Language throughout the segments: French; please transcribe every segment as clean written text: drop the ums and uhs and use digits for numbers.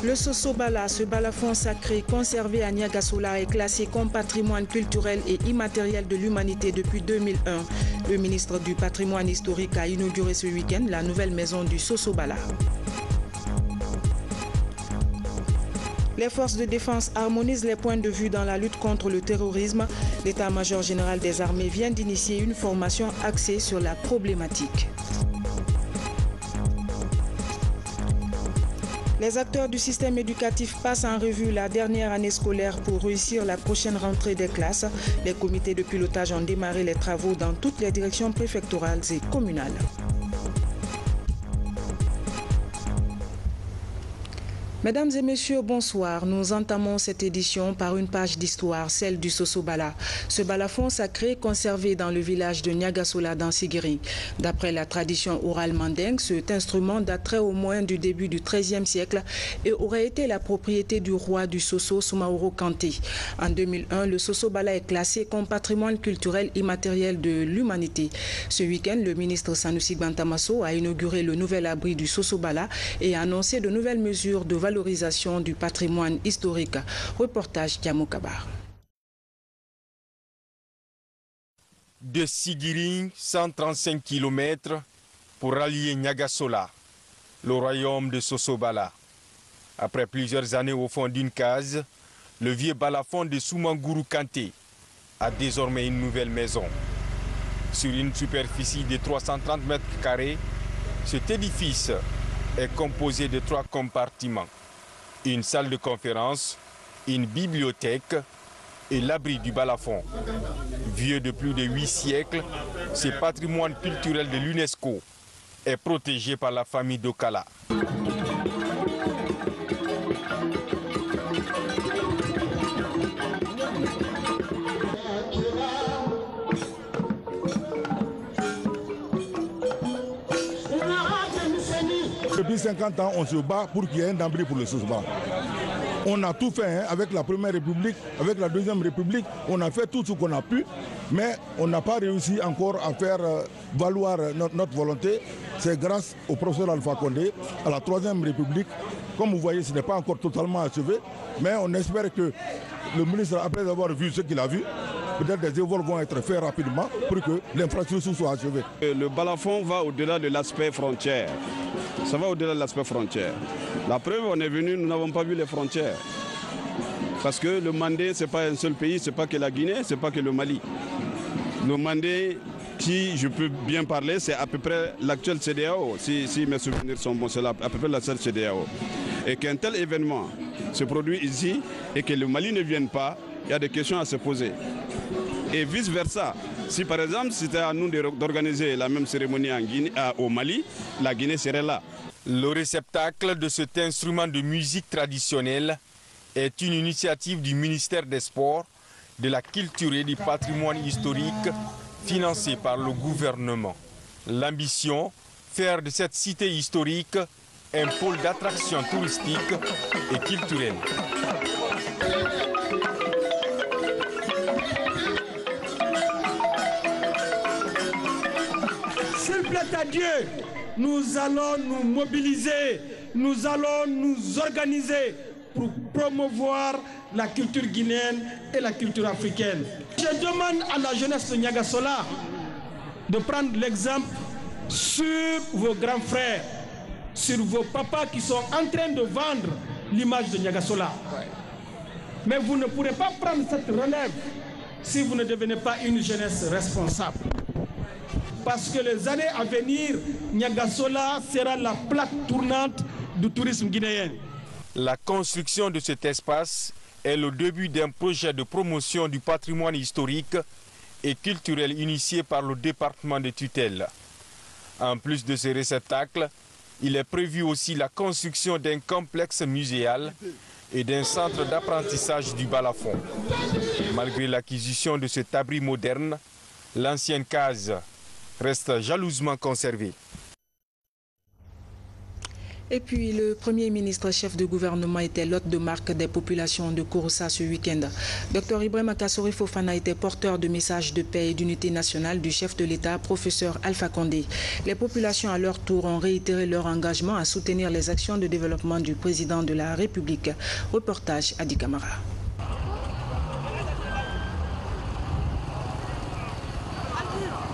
Le Sosobala, ce balafon sacré conservé à Niagasola, est classé comme patrimoine culturel et immatériel de l'humanité depuis 2001. Le ministre du patrimoine historique a inauguré ce week-end la nouvelle maison du Sosobala. Les forces de défense harmonisent les points de vue dans la lutte contre le terrorisme. L'état-major général des armées vient d'initier une formation axée sur la problématique. Les acteurs du système éducatif passent en revue la dernière année scolaire pour réussir la prochaine rentrée des classes. Les comités de pilotage ont démarré les travaux dans toutes les directions préfectorales et communales. Mesdames et messieurs, bonsoir. Nous entamons cette édition par une page d'histoire, celle du Sosobala. Ce balafon sacré conservé dans le village de Niagasola dans Sigiri. D'après la tradition orale mandingue, cet instrument daterait au moins du début du XIIIe siècle et aurait été la propriété du roi du Soso, Soumaoro Kanté. En 2001, le Sosobala est classé comme patrimoine culturel immatériel de l'humanité. Ce week-end, le ministre Sanusi Gbantamasso a inauguré le nouvel abri du Sosobala et a annoncé de nouvelles mesures de valorisation du patrimoine historique. Reportage Diamo Kabar. De Sigiri, 135 km pour rallier Niagasola, le royaume de Sosobala. Après plusieurs années au fond d'une case, le vieux balafon de Soumanguru Kanté a désormais une nouvelle maison. Sur une superficie de 330 mètres carrés, cet édifice est composé de 3 compartiments. Une salle de conférence, une bibliothèque et l'abri du balafon. Vieux de plus de 8 siècles, ce patrimoine culturel de l'UNESCO est protégé par la famille d'Okala. Depuis 50 ans, on se bat pour qu'il y ait un abri pour le Sosobala. On a tout fait avec la Première République, avec la Deuxième République. On a fait tout ce qu'on a pu, mais on n'a pas réussi encore à faire valoir notre volonté. C'est grâce au professeur Alpha Condé, à la Troisième République. Comme vous voyez, ce n'est pas encore totalement achevé, mais on espère que le ministre, après avoir vu ce qu'il a vu, peut-être des efforts vont être faits rapidement pour que l'infrastructure soit achevée. Le balafon va au-delà de l'aspect frontière. Ça va au-delà de l'aspect frontière. La preuve, on est venu, nous n'avons pas vu les frontières. Parce que le Mandé, ce n'est pas un seul pays, ce n'est pas que la Guinée, ce n'est pas que le Mali. Le Mandé, si je peux bien parler, c'est à peu près l'actuel CEDEAO. Si mes souvenirs sont bons, c'est à peu près la seule CEDEAO. Et qu'un tel événement se produit ici et que le Mali ne vienne pas, il y a des questions à se poser. Et vice-versa. Si par exemple c'était à nous d'organiser la même cérémonie en Guinée, au Mali, la Guinée serait là. Le réceptacle de cet instrument de musique traditionnelle est une initiative du ministère des Sports, de la Culture et du Patrimoine historique financée par le gouvernement. L'ambition, faire de cette cité historique un pôle d'attraction touristique et culturelle. S'il plaît à Dieu, nous allons nous mobiliser, nous allons nous organiser pour promouvoir la culture guinéenne et la culture africaine. Je demande à la jeunesse de Niagasola de prendre l'exemple sur vos grands frères, sur vos papas qui sont en train de vendre l'image de Niagasola. Mais vous ne pourrez pas prendre cette relève si vous ne devenez pas une jeunesse responsable. Parce que les années à venir, Niagasola sera la plaque tournante du tourisme guinéen. La construction de cet espace est le début d'un projet de promotion du patrimoine historique et culturel initié par le département de tutelle. En plus de ce réceptacle, il est prévu aussi la construction d'un complexe muséal et d'un centre d'apprentissage du balafon. Malgré l'acquisition de cet abri moderne, l'ancienne case reste jalousement conservée. Et puis, le Premier ministre chef de gouvernement était l'hôte de marque des populations de Kouroussa ce week-end. Dr Ibrahima Kassori Fofana était porteur de messages de paix et d'unité nationale du chef de l'État, professeur Alpha Condé. Les populations, à leur tour, ont réitéré leur engagement à soutenir les actions de développement du président de la République. Reportage Adi Kamara.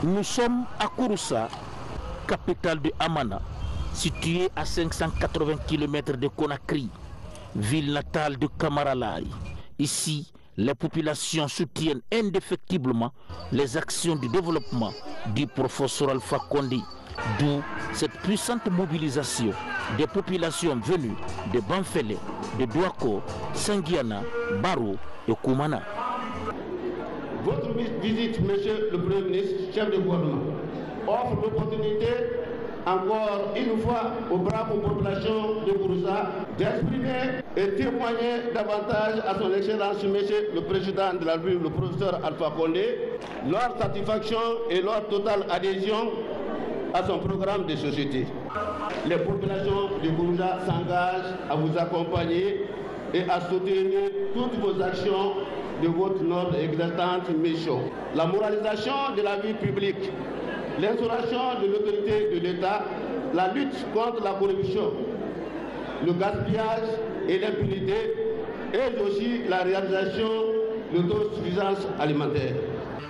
Nous sommes à Kouroussa, capitale de Amana, située à 580 km de Conakry, ville natale de Kamaralai. Ici, les populations soutiennent indéfectiblement les actions de développement du professeur Alpha Condé, d'où cette puissante mobilisation des populations venues de Banfele, de Douako, Sangiana, Baro et Koumana. Votre visite, monsieur le Premier ministre, chef de gouvernement, offre l'opportunité encore une fois aux braves populations de Kouroussa d'exprimer et témoigner davantage à son excellence, monsieur le président de la République, le professeur Alpha Condé, leur satisfaction et leur totale adhésion à son programme de société. Les populations de Kouroussa s'engagent à vous accompagner et à soutenir toutes vos actions de votre noble et exaltante mission. La moralisation de la vie publique, l'instauration de l'autorité de l'État, la lutte contre la corruption, le gaspillage et l'impunité, et aussi la réalisation de l'autosuffisance alimentaire.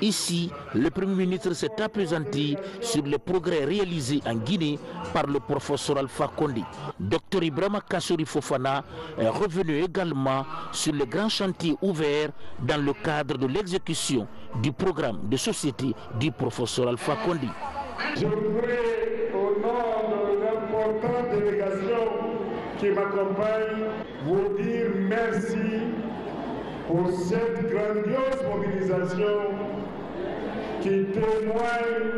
Ici, le Premier ministre s'est appesanti sur les progrès réalisés en Guinée par le professeur Alpha Condé. Dr Ibrahima Kassori Fofana est revenu également sur les grands chantiers ouverts dans le cadre de l'exécution du programme de société du professeur Alpha Condé. Je voudrais, au nom de l'importante délégation qui m'accompagne, vous dire merci pour cette grandiose mobilisation qui témoigne,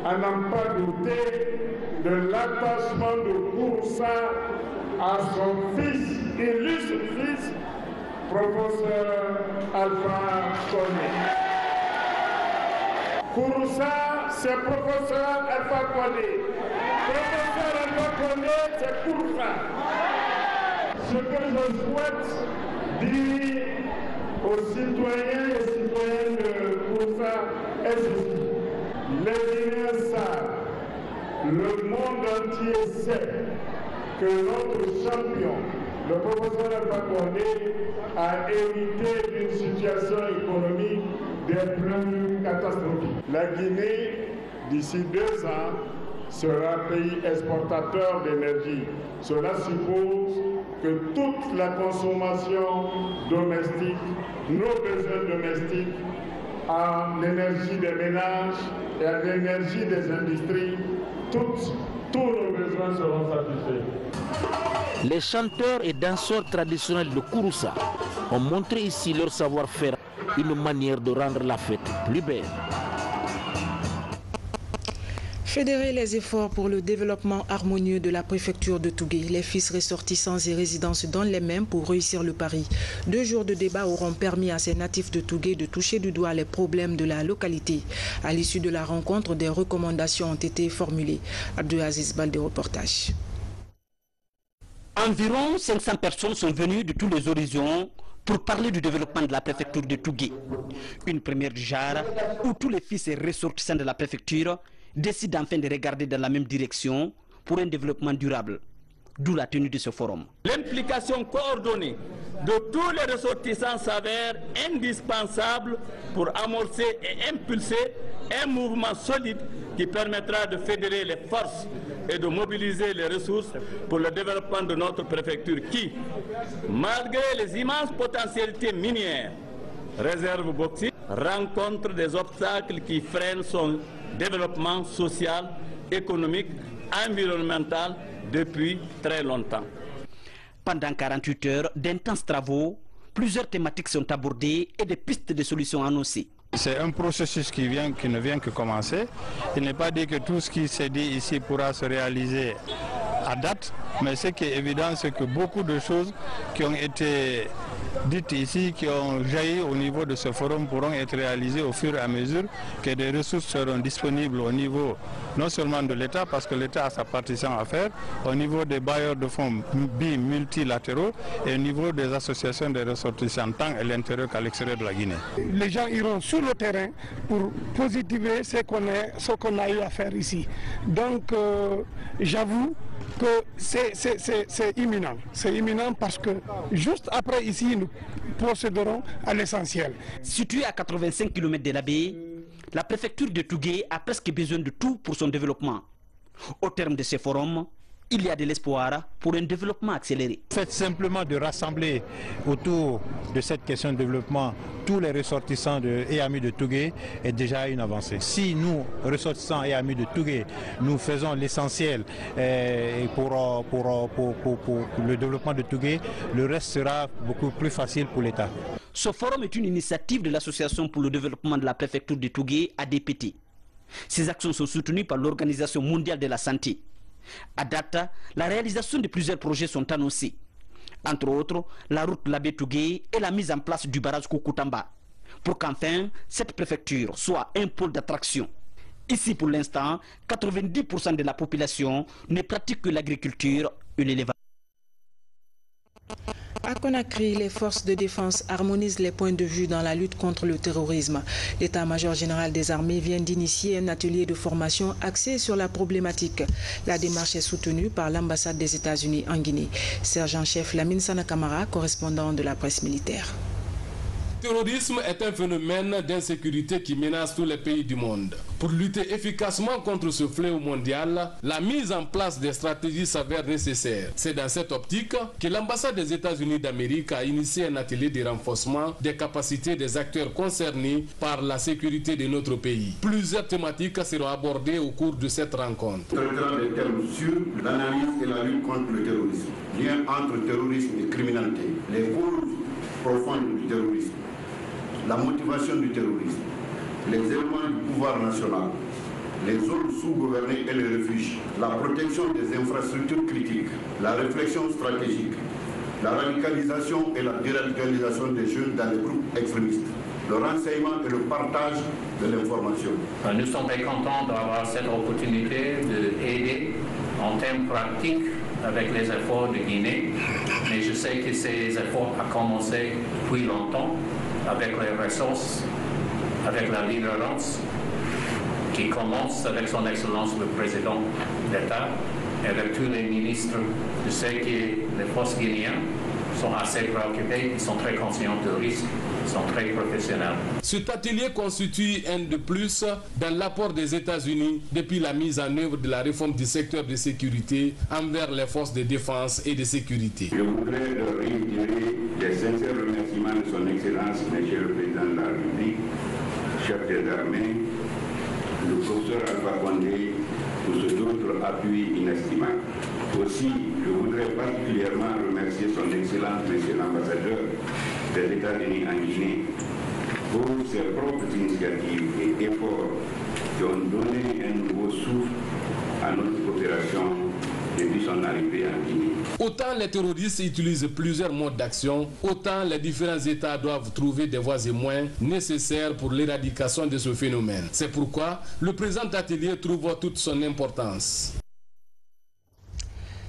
à n'en pas douter, de l'attachement de Kouroussa à son fils, illustre fils, professeur Alpha Condé. Kouroussa, c'est professeur Alpha Condé. Professeur Alpha Condé, c'est Kouroussa. Ce que je souhaite dire aux citoyens et citoyennes de Kouroussa est ceci. Les Guinéens savent, le monde entier sait que notre champion, le professeur Alpha Condé, a hérité d'une situation économique des plus catastrophiques. La Guinée, d'ici 2 ans, sera pays exportateur d'énergie. Cela suppose que toute la consommation domestique, nos besoins domestiques, en énergie des ménages et en énergie des industries, tous nos besoins seront satisfaits. Les chanteurs et danseurs traditionnels de Kouroussa ont montré ici leur savoir-faire, une manière de rendre la fête plus belle. Fédérer les efforts pour le développement harmonieux de la préfecture de Tougué. Les fils ressortissants et résidents se donnent les mêmes pour réussir le pari. 2 jours de débat auront permis à ces natifs de Tougué de toucher du doigt les problèmes de la localité. À l'issue de la rencontre, des recommandations ont été formulées. Abdelaziz Baldé, reportage. Environ 500 personnes sont venues de tous les horizons pour parler du développement de la préfecture de Tougué. Une première du genre où tous les fils et ressortissants de la préfecture décident enfin de regarder dans la même direction pour un développement durable. D'où la tenue de ce forum. L'implication coordonnée de tous les ressortissants s'avère indispensable pour amorcer et impulser un mouvement solide qui permettra de fédérer les forces et de mobiliser les ressources pour le développement de notre préfecture qui, malgré les immenses potentialités minières, réserve bauxite, rencontre des obstacles qui freinent son développement social, économique, environnemental depuis très longtemps. Pendant 48 heures d'intenses travaux, plusieurs thématiques sont abordées et des pistes de solutions annoncées. C'est un processus qui ne vient que commencer. Il n'est pas dit que tout ce qui s'est dit ici pourra se réaliser à date, mais ce qui est évident, c'est que beaucoup de choses qui ont été dites ici, qui ont jailli au niveau de ce forum, pourront être réalisées au fur et à mesure que des ressources seront disponibles au niveau non seulement de l'État, parce que l'État a sa partition à faire, au niveau des bailleurs de fonds multilatéraux et au niveau des associations des ressortissants, tant à l'intérieur qu'à l'extérieur de la Guinée. Les gens iront sur le terrain pour positiver ce qu'on a eu à faire ici. Donc j'avoue que c'est imminent. C'est imminent parce que juste après ici, nous procéderons à l'essentiel. Située à 85 km de la baie, la préfecture de Tougué a presque besoin de tout pour son développement. Au terme de ce forum, il y a de l'espoir pour un développement accéléré. Le fait simplement de rassembler autour de cette question de développement tous les ressortissants et amis de Tougué est déjà une avancée. Si nous, ressortissants et amis de Tougué, nous faisons l'essentiel pour le développement de Tougué, le reste sera beaucoup plus facile pour l'État. Ce forum est une initiative de l'Association pour le développement de la préfecture de Tougué, ADPT. Ces actions sont soutenues par l'Organisation mondiale de la santé. À date, la réalisation de plusieurs projets sont annoncés. Entre autres, la route Labé-Tougué et la mise en place du barrage Koukutamba, pour qu'enfin, cette préfecture soit un pôle d'attraction. Ici, pour l'instant, 90% de la population ne pratique que l'agriculture et l'élevage. À Conakry, les forces de défense harmonisent les points de vue dans la lutte contre le terrorisme. L'état-major général des armées vient d'initier un atelier de formation axé sur la problématique. La démarche est soutenue par l'ambassade des États-Unis en Guinée. Sergent-chef Lamine Sana Camara, correspondant de la presse militaire. Le terrorisme est un phénomène d'insécurité qui menace tous les pays du monde. Pour lutter efficacement contre ce fléau mondial, la mise en place des stratégies s'avère nécessaire. C'est dans cette optique que l'ambassade des États-Unis d'Amérique a initié un atelier de renforcement des capacités des acteurs concernés par la sécurité de notre pays. Plusieurs thématiques seront abordées au cours de cette rencontre. Traitera des thèmes sur l'analyse et la lutte contre le terrorisme, lien entre terrorisme et criminalité, les causes profondes du terrorisme, la motivation du terrorisme, les éléments du pouvoir national, les zones sous-gouvernées et les refuges, la protection des infrastructures critiques, la réflexion stratégique, la radicalisation et la déradicalisation des jeunes dans les groupes extrémistes, le renseignement et le partage de l'information. Nous sommes très contents d'avoir cette opportunité d'aider en termes pratiques avec les efforts de Guinée, mais je sais que ces efforts ont commencé depuis longtemps, avec les ressources, avec la leaderance qui commence avec son Excellence le Président d'État et avec tous les ministres. Je sais que les forces guinéennes sont assez préoccupées, ils sont très conscients du risque, ils sont très professionnels. Cet atelier constitue un de plus dans l'apport des États-Unis depuis la mise en œuvre de la réforme du secteur de sécurité envers les forces de défense et de sécurité. Je voudrais leur réitérer les sincères remerciements de son Excellence, Monsieur le Président de la République, chef des armées, le professeur Alpha Condé, pour ce d'autres appuis inestimables. Aussi, je voudrais particulièrement remercier son Excellence, Monsieur l'ambassadeur des États-Unis en Guinée, pour ses propres initiatives et efforts qui ont donné un nouveau souffle à notre coopération depuis son arrivée en Guinée. Autant les terroristes utilisent plusieurs modes d'action, autant les différents États doivent trouver des voies et moyens nécessaires pour l'éradication de ce phénomène. C'est pourquoi le présent atelier trouve toute son importance.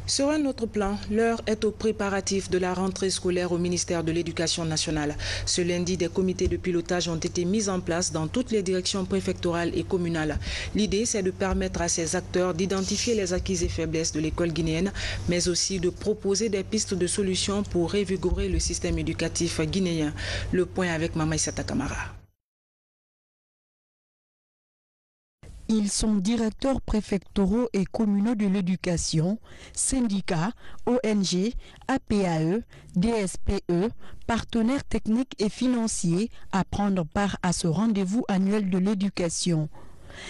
Sur un autre plan, l'heure est aux préparatifs de la rentrée scolaire au ministère de l'Éducation nationale. Ce lundi, des comités de pilotage ont été mis en place dans toutes les directions préfectorales et communales. L'idée, c'est de permettre à ces acteurs d'identifier les acquis et faiblesses de l'école guinéenne, mais aussi de proposer des pistes de solutions pour revigorer le système éducatif guinéen. Le point avec Mama Issata Camara. Ils sont directeurs préfectoraux et communaux de l'éducation, syndicats, ONG, APAE, DSPE, partenaires techniques et financiers à prendre part à ce rendez-vous annuel de l'éducation.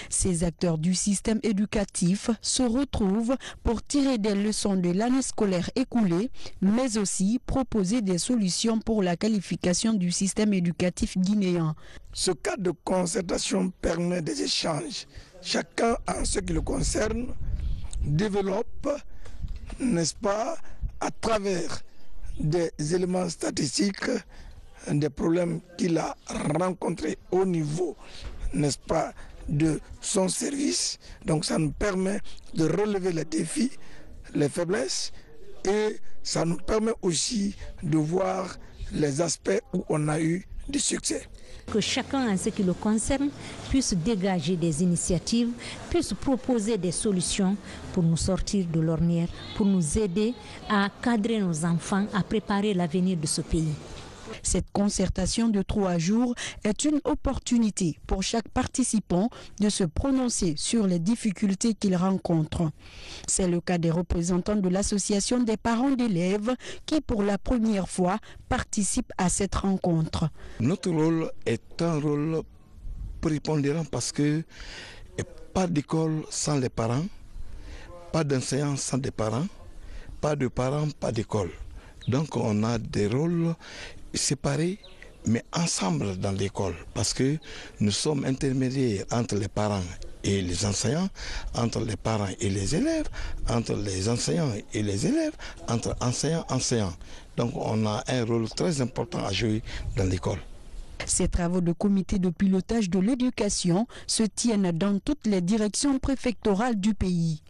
Ces acteurs du système éducatif se retrouvent pour tirer des leçons de l'année scolaire écoulée, mais aussi proposer des solutions pour la qualification du système éducatif guinéen. Ce cadre de concertation permet des échanges. Chacun, en ce qui le concerne, développe n'est-ce pas, à travers des éléments statistiques, des problèmes qu'il a rencontrés au niveau, n'est-ce pas, de son service. Donc ça nous permet de relever les défis, les faiblesses, et ça nous permet aussi de voir les aspects où on a eu du succès. Que chacun, en ce qui le concerne, puisse dégager des initiatives, puisse proposer des solutions pour nous sortir de l'ornière, pour nous aider à cadrer nos enfants, à préparer l'avenir de ce pays. Cette concertation de 3 jours est une opportunité pour chaque participant de se prononcer sur les difficultés qu'il rencontre. C'est le cas des représentants de l'association des parents d'élèves qui, pour la première fois, participent à cette rencontre. Notre rôle est un rôle prépondérant parce que pas d'école sans les parents, pas d'enseignants sans des parents, pas de parents, pas d'école. Donc on a des rôles séparés mais ensemble dans l'école parce que nous sommes intermédiaires entre les parents et les enseignants, entre les parents et les élèves, entre les enseignants et les élèves, entre enseignants et enseignants. Donc on a un rôle très important à jouer dans l'école. Ces travaux de comité de pilotage de l'éducation se tiennent dans toutes les directions préfectorales du pays.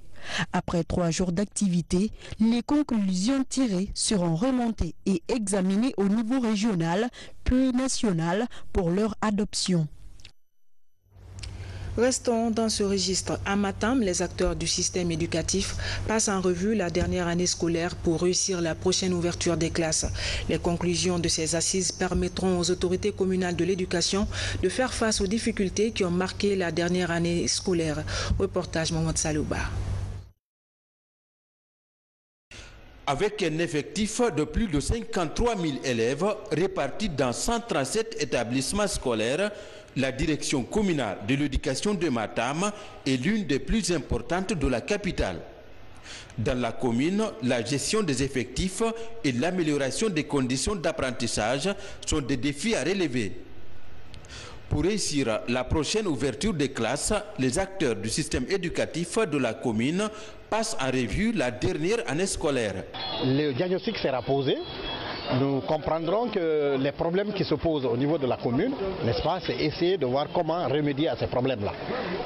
Après 3 jours d'activité, les conclusions tirées seront remontées et examinées au niveau régional puis national pour leur adoption. Restons dans ce registre. À Matam, les acteurs du système éducatif passent en revue la dernière année scolaire pour réussir la prochaine ouverture des classes. Les conclusions de ces assises permettront aux autorités communales de l'éducation de faire face aux difficultés qui ont marqué la dernière année scolaire. Reportage Mohamed Salouba. Avec un effectif de plus de 53 000 élèves répartis dans 137 établissements scolaires, la direction communale de l'éducation de Matam est l'une des plus importantes de la capitale. Dans la commune, la gestion des effectifs et l'amélioration des conditions d'apprentissage sont des défis à relever. Pour réussir la prochaine ouverture des classes, les acteurs du système éducatif de la commune passent en revue la dernière année scolaire. Le diagnostic sera posé. Nous comprendrons que les problèmes qui se posent au niveau de la commune, n'est-ce pas, c'est essayer de voir comment remédier à ces problèmes-là.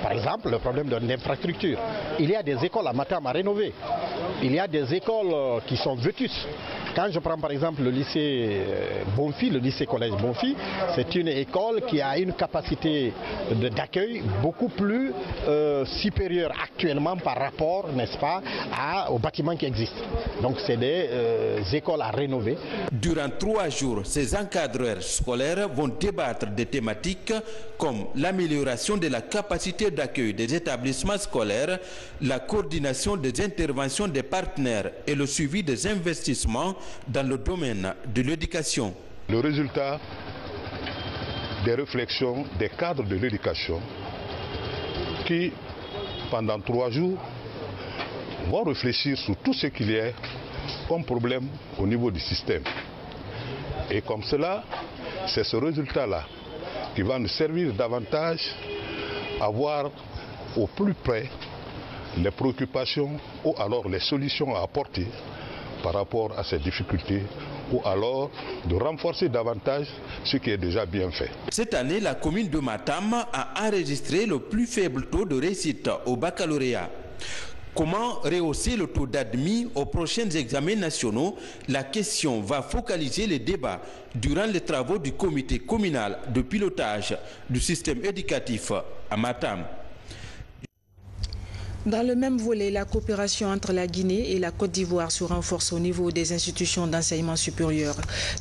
Par exemple, le problème d'infrastructure. Il y a des écoles à Matam à rénover. Il y a des écoles qui sont vétustes. Quand je prends par exemple le lycée Bonfi, le lycée collège Bonfi, c'est une école qui a une capacité d'accueil beaucoup plus supérieure actuellement par rapport, n'est-ce pas, aux bâtiments qui existent. Donc c'est des écoles à rénover. Durant 3 jours, ces encadreurs scolaires vont débattre des thématiques comme l'amélioration de la capacité d'accueil des établissements scolaires, la coordination des interventions des partenaires et le suivi des investissements dans le domaine de l'éducation. Le résultat des réflexions des cadres de l'éducation qui, pendant 3 jours, vont réfléchir sur tout ce qu'il y a comme problème au niveau du système. Et comme cela, c'est ce résultat-là qui va nous servir davantage à voir au plus près les préoccupations ou alors les solutions à apporter par rapport à ces difficultés ou alors de renforcer davantage ce qui est déjà bien fait. Cette année, la commune de Matam a enregistré le plus faible taux de réussite au baccalauréat. Comment rehausser le taux d'admis aux prochains examens nationaux? La question va focaliser les débats durant les travaux du comité communal de pilotage du système éducatif à Matam. Dans le même volet, la coopération entre la Guinée et la Côte d'Ivoire se renforce au niveau des institutions d'enseignement supérieur.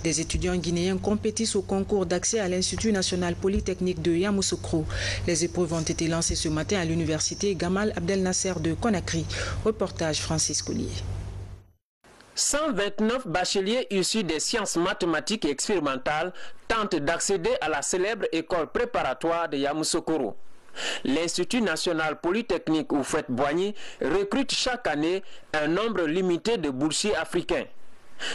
Des étudiants guinéens compétissent au concours d'accès à l'Institut national polytechnique de Yamoussoukro. Les épreuves ont été lancées ce matin à l'université Gamal Abdel Nasser de Conakry. Reportage Francis Collier. 129 bacheliers issus des sciences mathématiques et expérimentales tentent d'accéder à la célèbre école préparatoire de Yamoussoukro. L'Institut national polytechnique Houphouët-Boigny recrute chaque année un nombre limité de boursiers africains.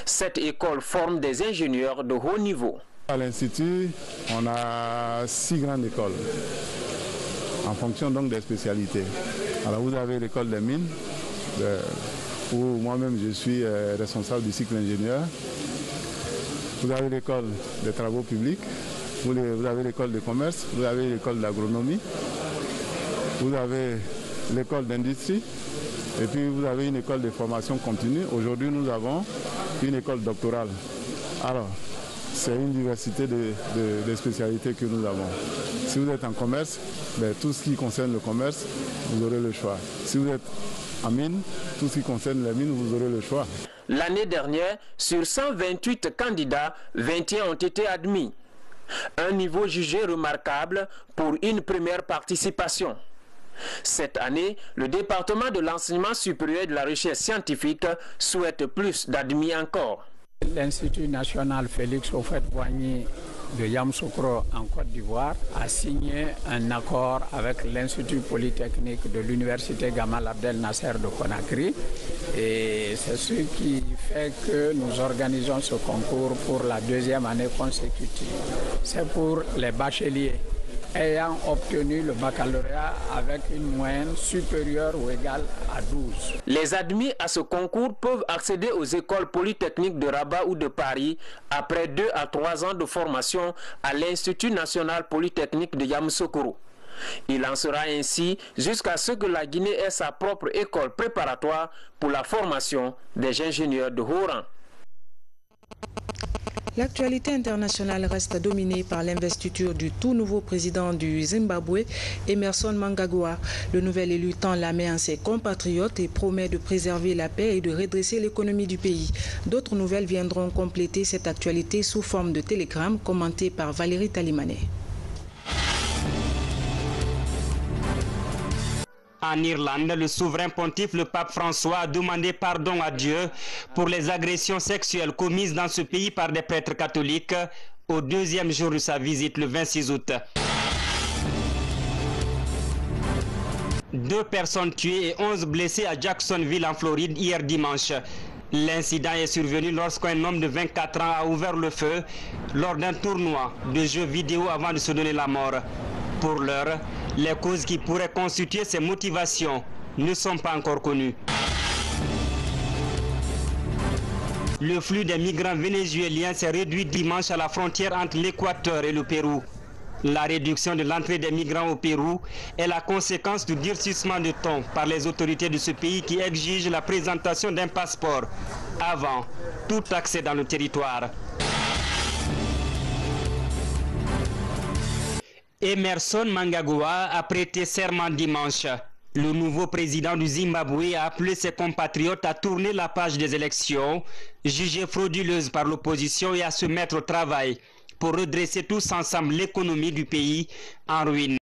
Cette école forme des ingénieurs de haut niveau. À l'Institut, on a 6 grandes écoles, en fonction donc des spécialités. Alors vous avez l'école des mines, où moi-même je suis responsable du cycle ingénieur. Vous avez l'école des travaux publics, vous avez l'école de commerce, vous avez l'école d'agronomie, vous avez l'école d'industrie et puis vous avez une école de formation continue. Aujourd'hui, nous avons une école doctorale. Alors, c'est une diversité de spécialités que nous avons. Si vous êtes en commerce, tout ce qui concerne le commerce, vous aurez le choix. Si vous êtes en mine, tout ce qui concerne les mines, vous aurez le choix. L'année dernière, sur 128 candidats, 21 ont été admis. Un niveau jugé remarquable pour une première participation. Cette année, le département de l'enseignement supérieur et de la recherche scientifique souhaite plus d'admis encore. L'Institut national Félix Houphouët-Boigny de Yamoussoukro en Côte d'Ivoire a signé un accord avec l'Institut polytechnique de l'Université Gamal Abdel Nasser de Conakry. Et c'est ce qui fait que nous organisons ce concours pour la deuxième année consécutive. C'est pour les bacheliers ayant obtenu le baccalauréat avec une moyenne supérieure ou égale à 12. Les admis à ce concours peuvent accéder aux écoles polytechniques de Rabat ou de Paris après 2 à 3 ans de formation à l'Institut national polytechnique de Yamoussoukro. Il en sera ainsi jusqu'à ce que la Guinée ait sa propre école préparatoire pour la formation des ingénieurs de haut rang. L'actualité internationale reste dominée par l'investiture du tout nouveau président du Zimbabwe, Emmerson Mnangagwa. Le nouvel élu tend la main à ses compatriotes et promet de préserver la paix et de redresser l'économie du pays. D'autres nouvelles viendront compléter cette actualité sous forme de télégramme commenté par Valérie Talimanet. En Irlande, le souverain pontife, le pape François, a demandé pardon à Dieu pour les agressions sexuelles commises dans ce pays par des prêtres catholiques au 2e jour de sa visite le 26 août. 2 personnes tuées et 11 blessés à Jacksonville en Floride hier dimanche. L'incident est survenu lorsqu'un homme de 24 ans a ouvert le feu lors d'un tournoi de jeux vidéo avant de se donner la mort. Pour l'heure, les causes qui pourraient constituer ces motivations ne sont pas encore connues. Le flux des migrants vénézuéliens s'est réduit dimanche à la frontière entre l'Équateur et le Pérou. La réduction de l'entrée des migrants au Pérou est la conséquence du durcissement de ton par les autorités de ce pays qui exigent la présentation d'un passeport avant tout accès dans le territoire. Emmerson Mnangagwa a prêté serment dimanche. Le nouveau président du Zimbabwe a appelé ses compatriotes à tourner la page des élections, jugées frauduleuses par l'opposition, et à se mettre au travail pour redresser tous ensemble l'économie du pays en ruine.